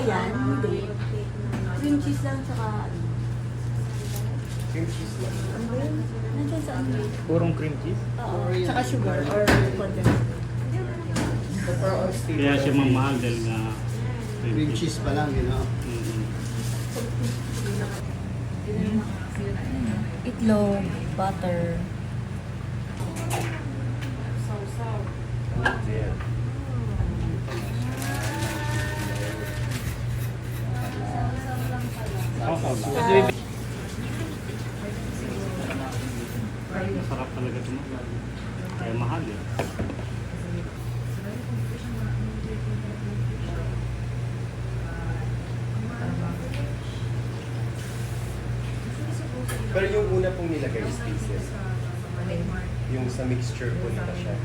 yan? Hindi. Cream cheese lang tsaka ano. Cream cheese lang. Ano ba yun? Nandiyan sa ano? Purong cream cheese. Oo. Tsaka sugar or condensed. Kaya siya mamahal dahil nga Cream cheese pa lang, you know. Itlog, butter. Yeah. Masarap talaga ito. Kaya mahal eh. Pero yung una pong nilagay is pieces. Yung sa mixture po nila siya.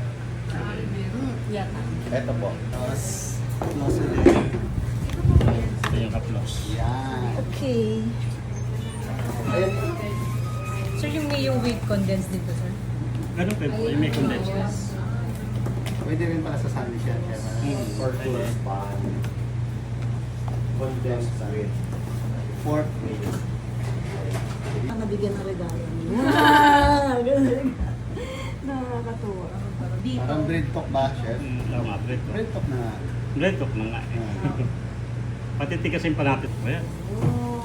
Yata. Eto po. Tapos, close ulit. Ito yung kaplos. Yan. Okay. Ayan. Sir, yung may yung wheat condensed dito, sir? Ganun pa yung may condensed. Pwede rin para sa sandwich yan. Or close pan. Condensed with pork meat. Ang nabigyan ng regalo. Nakakatuwa. Parang bread talk ba, chef? Tama, bread talk. Bread talk na nga. Bread talk na nga eh. Pati tikasin pa natin. Ayan. Oh.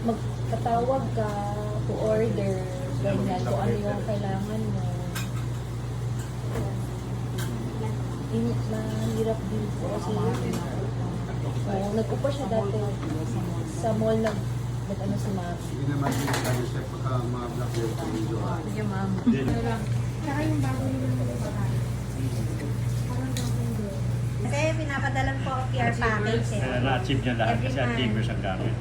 Magpatawag ka to order, ganyan, kung ano yung kailangan mo. Mahirap din po kasi nag-upa siya dati sa mall nag-ano si ma'am. Hindi naman yung sabi, chef, pagka mga black beer po yung jowa. Sige ma'am. Saka yung bago nila ng bahay. Kasi pinapadalan po ako PR package eh. Kaya na-achieve niya lahat kasi achievers ang gamit.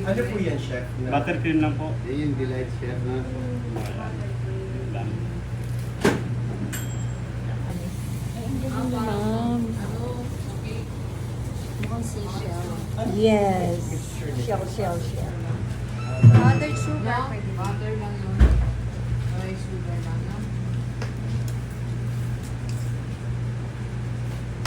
Ano po yan, chef? Buttercream lang po. Yan yung delight, chef, na. Wala. Lang. Ma'am. Mukhang seashell. Yes. Shell. Powdered sugar. Butter lang yun. Ay, sugar lang.